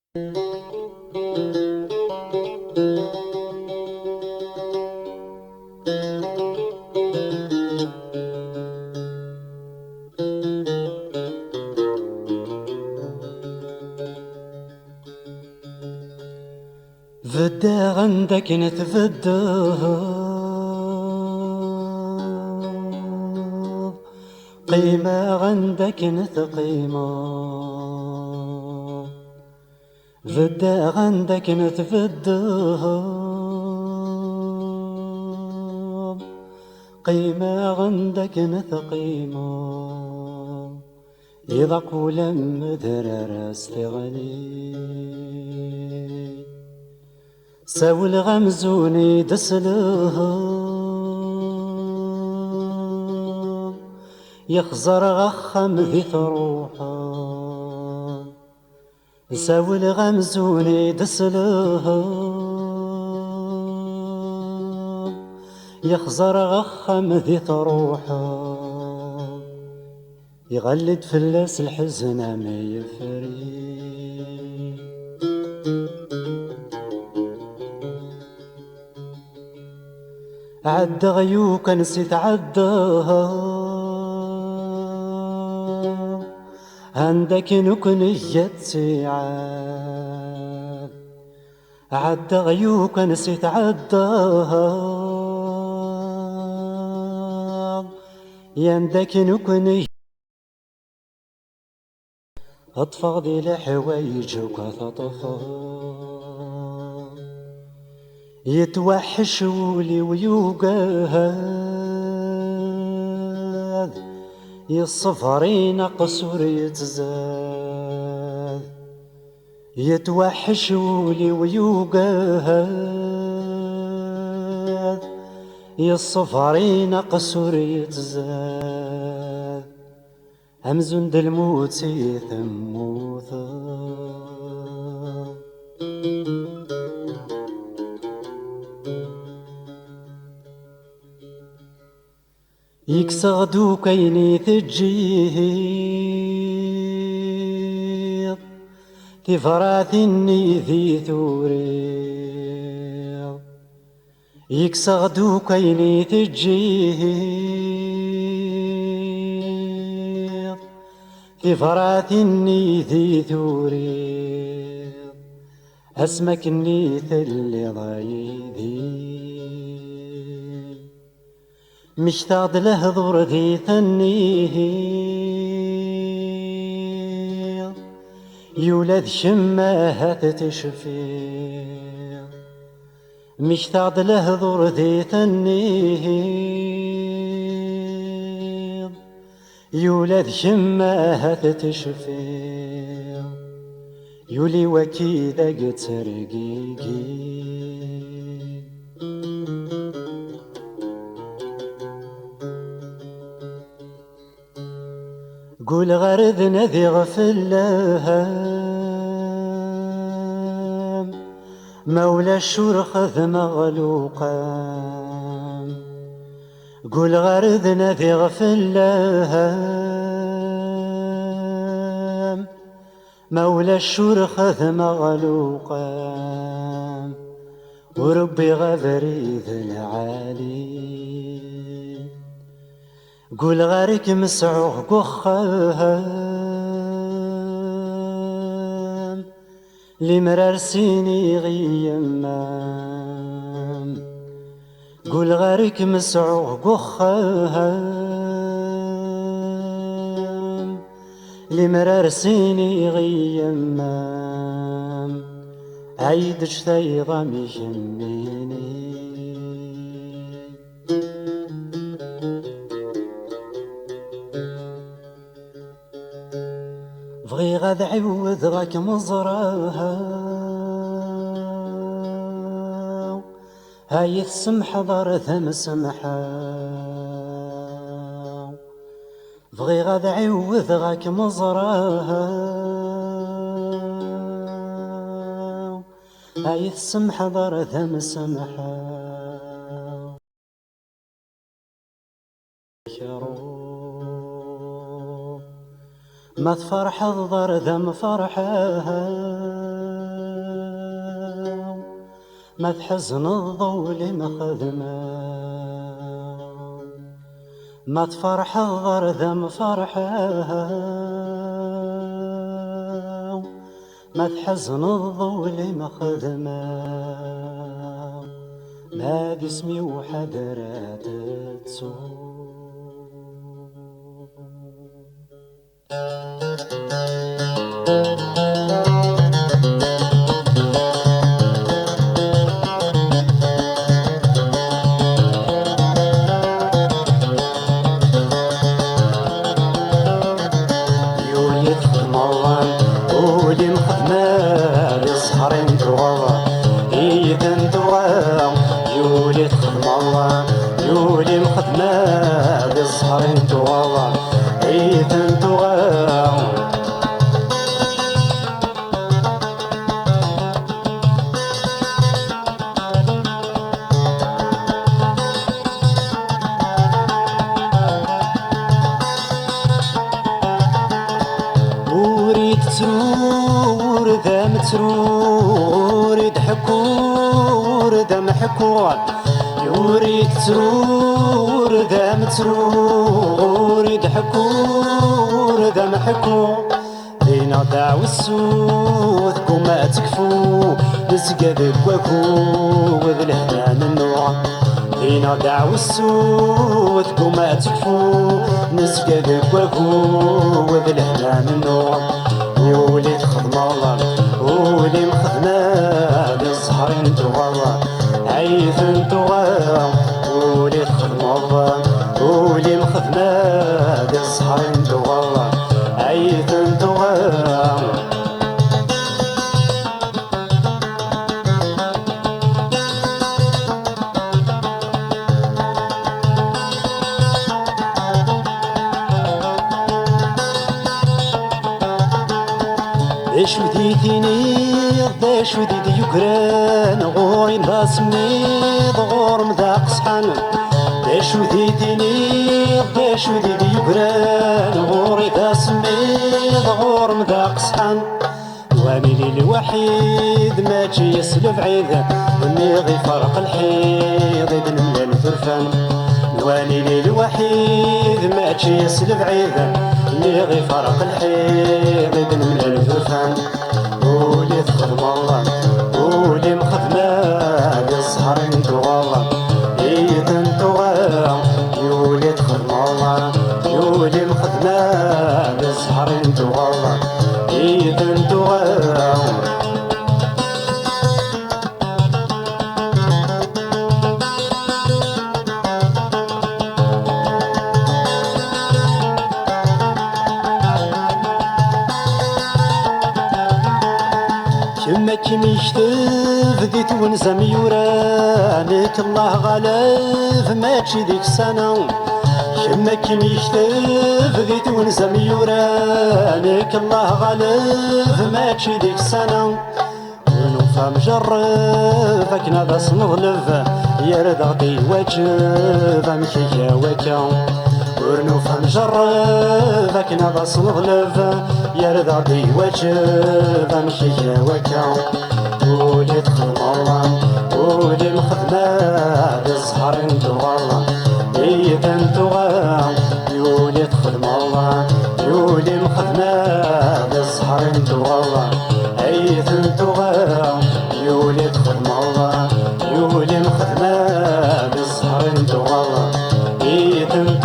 فدا عندك نتفدا قيمة عندك نتقيمة فدا عندك نتفدا قيمة عندك نتقيمة إذا قولا مدرر استغني ساول غمزوني دسله يخزر غخم ذي ثروحه ساول غمزوني دسله يخزر غخم ذي ثروحه يغلد فلاس الحزن ما يفري عد غيوك نسيت عدها عندك نكنية سعاد عد غيوك نسيت عدها عندك نكنية اطفغ ذي لحوايجك تطفى يتوحش ولي ويوقاد يصفرين قصور يتزاد يتوحش ولي ويوقاد يصفرين قصور يتزاد همزن دالموت سيثموثا يكسغدو كيني تجيه تفراثني ذي ثوري يكسغدو كيني تجيه تفراثني ذي ثوري اسمك النيث اللي ضايدي مشتاق له ضر ذي ثنيه يولد شماها تتشفي مشتاق له ضر ذي ثنيه يولد شماها تتشفي يولي وكيدا قترقيقي قول غرد نذي غفلها مولى الشرخ ذ مغلوقا قول غرد نذي غفلها مولى الشرخ ذ مغلوقا وربي غذري ذي العالي قول غارك مسعوغ قخام لمرار سيني غيمان قول غارك مسعوغ قخام لمرار سيني غيمان عيد شتاي ضامي يميني بغي غاد عوض غاك مزراها هاي السمحة ضار ثم سمحة بغي غاد عوض غاك مزراها هاي السمحة ضار ثم سمحة ما تفرح الضر ذم فرحها ما تحزن الضول مخدمة، ما تفرح الضرذم فرحة، ما تحزن الضول مخدمة، ما باسمي وحدرات تسوق. ولي مخدمة لصحرين تغضى إيدن تغضى يولي تخدم يولي مخدمة لصحرين تغضى إيدن تغضى. وريد تسرور ذا متسرور يضحكور ذا محكور، يوريد تسرور ذا متسرور يضحكور ذا محكور. لينا دعو السود كوما تكفو نسقى ذك وكو وذ الهدان النوع. لينا دعو السود كوما تكفو نسقى ذك وكو وذ الهدان النوع. يولي تخدم الله ولي مخدمة للزهرين تغضى عيثن تغضى. ولي تخدم الله ولي مخدمة للزهرين تغضى عيثن تغضى. داش وديتيني داش وديتي يكران غورين باسميض غور مذاق صحن. داش وديتيني داش وديتي يكران غوري باسميض غور مذاق صحن. واميلي الوحيد ما تجي يسلف عيد ونيغي فرق الحيض إذن من الفرفان. واميلي الوحيد ما تجي يسلف عيد ونيغي فرق الحيض إذن من الفرفان. ولي تخدم الله ولي مخدمة للزهرين تغضى إذن تغضى. يولي تخدم الله يولي مخدمة للزهرين تغضى إذن تغضى. كمك ميشتف ديت ونزم يورانك الله غالف ماشي ديك السنة. كمك ميشتف ديت ونزم يورانك الله غالف ماشي ديك السنة. ونوفى مجرب أكنا باس نغلف يرد غدي واجب أمشي وكا. ورنوفى مجرب أكنا باس نغلف يرد غدي واجب أمشي وكا. ولي تخدم الله ولي مخدمة للزهرين تغضى إذن تغضى. يولي تخدم الله يولي مخدمة للزهرين تغضى إذن تغضى. يولي تخدم الله يولي مخدمة للزهرين تغضى إذن